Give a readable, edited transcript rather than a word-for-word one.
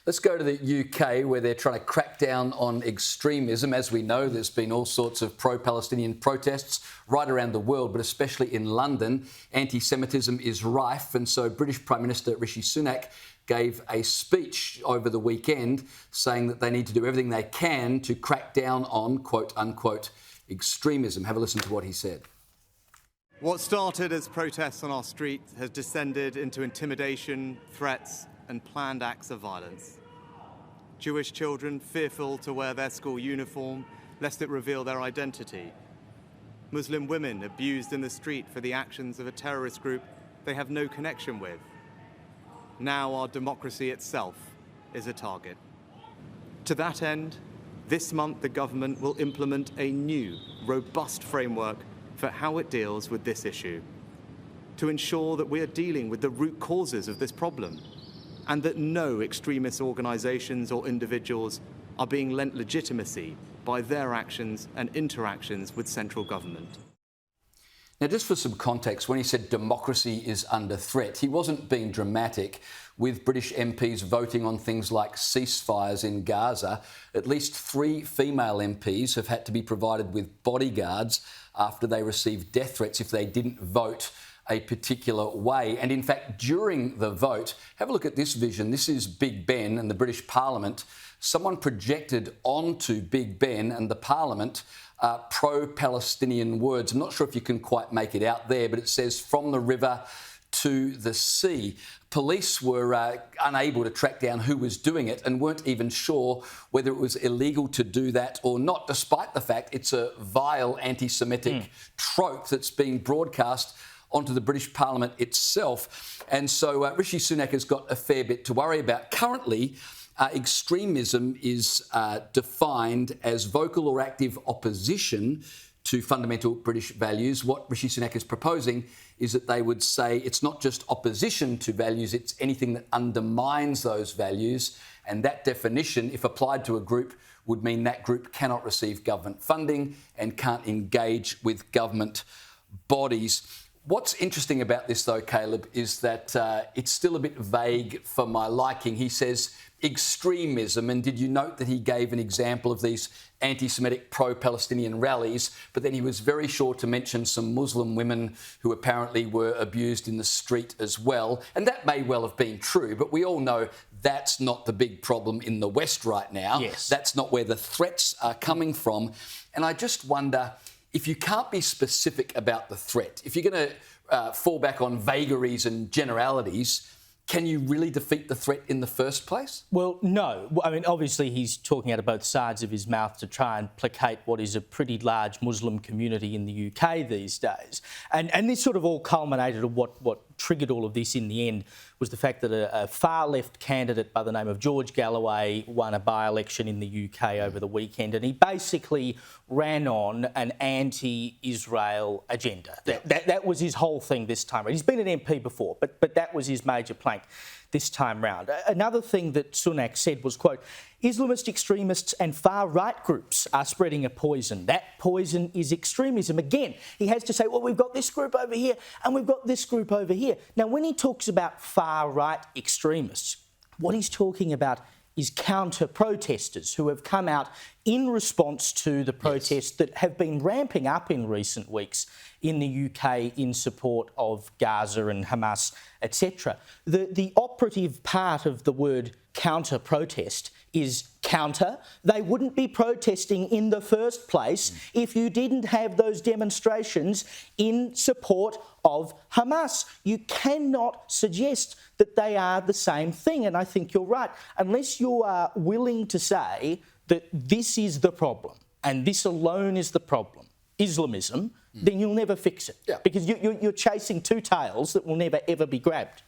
Let's go to the UK, where they're trying to crack down on extremism. As we know, there's been all sorts of pro-Palestinian protests right around the world, but especially in London. Anti-Semitism is rife, and so British Prime Minister Rishi Sunak gave a speech over the weekend saying that they need to do everything they can to crack down on, quote-unquote, extremism. Have a listen to what he said. What started as protests on our street has descended into intimidation, threats and planned acts of violence. Jewish children fearful to wear their school uniform lest it reveal their identity. Muslim women abused in the street for the actions of a terrorist group they have no connection with. Now our democracy itself is a target. To that end, this month the government will implement a new, robust framework for how it deals with this issue, to ensure that we are dealing with the root causes of this problem, and that no extremist organisations or individuals are being lent legitimacy by their actions and interactions with central government. Now, just for some context, when he said democracy is under threat, he wasn't being dramatic. With British MPs voting on things like ceasefires in Gaza, at least 3 female MPs have had to be provided with bodyguards after they received death threats if they didn't vote a particular way. And in fact, during the vote, have a look at this vision. This is Big Ben and the British Parliament. Someone projected onto Big Ben and the Parliament pro-Palestinian words. I'm not sure if you can quite make it out there, but it says, "From the river to the sea." Police were unable to track down who was doing it and weren't even sure whether it was illegal to do that or not, despite the fact it's a vile anti-Semitic trope that's being broadcast onto the British Parliament itself. And so Rishi Sunak has got a fair bit to worry about. Currently, extremism is defined as vocal or active opposition to fundamental British values. What Rishi Sunak is proposing is that they would say it's not just opposition to values, it's anything that undermines those values. And that definition, if applied to a group, would mean that group cannot receive government funding and can't engage with government bodies. What's interesting about this, though, Caleb, is that it's still a bit vague for my liking. He says extremism, and did you note that he gave an example of these anti-Semitic pro-Palestinian rallies, but then he was very sure to mention some Muslim women who apparently were abused in the street as well. And that may well have been true, but we all know that's not the big problem in the West right now. Yes. That's not where the threats are coming from. And I just wonder, if you can't be specific about the threat, if you're going to fall back on vagaries and generalities, can you really defeat the threat in the first place? Well, no. I mean, obviously he's talking out of both sides of his mouth to try and placate what is a pretty large Muslim community in the UK these days. And this sort of all culminated of what triggered all of this in the end was the fact that a far-left candidate by the name of George Galloway won a by-election in the UK over the weekend, and he basically ran on an anti-Israel agenda. That was his whole thing this time. He's been an MP before, but that was his major plank this time round. Another thing that Sunak said was, quote, "Islamist extremists and far-right groups are spreading a poison. That poison is extremism." Again, he has to say, well, we've got this group over here and we've got this group over here. Now, when he talks about far-right extremists, what he's talking about is counter-protesters who have come out in response to the protests that have been ramping up in recent weeks in the UK in support of Gaza and Hamas, etc. The operative part of the word counter-protest is counter. They wouldn't be protesting in the first place if you didn't have those demonstrations in support of Hamas. You cannot suggest that they are the same thing, and I think you're right. Unless you are willing to say that this is the problem and this alone is the problem, Islamism, then you'll never fix it. Because you're chasing two tails that will never, ever be grabbed.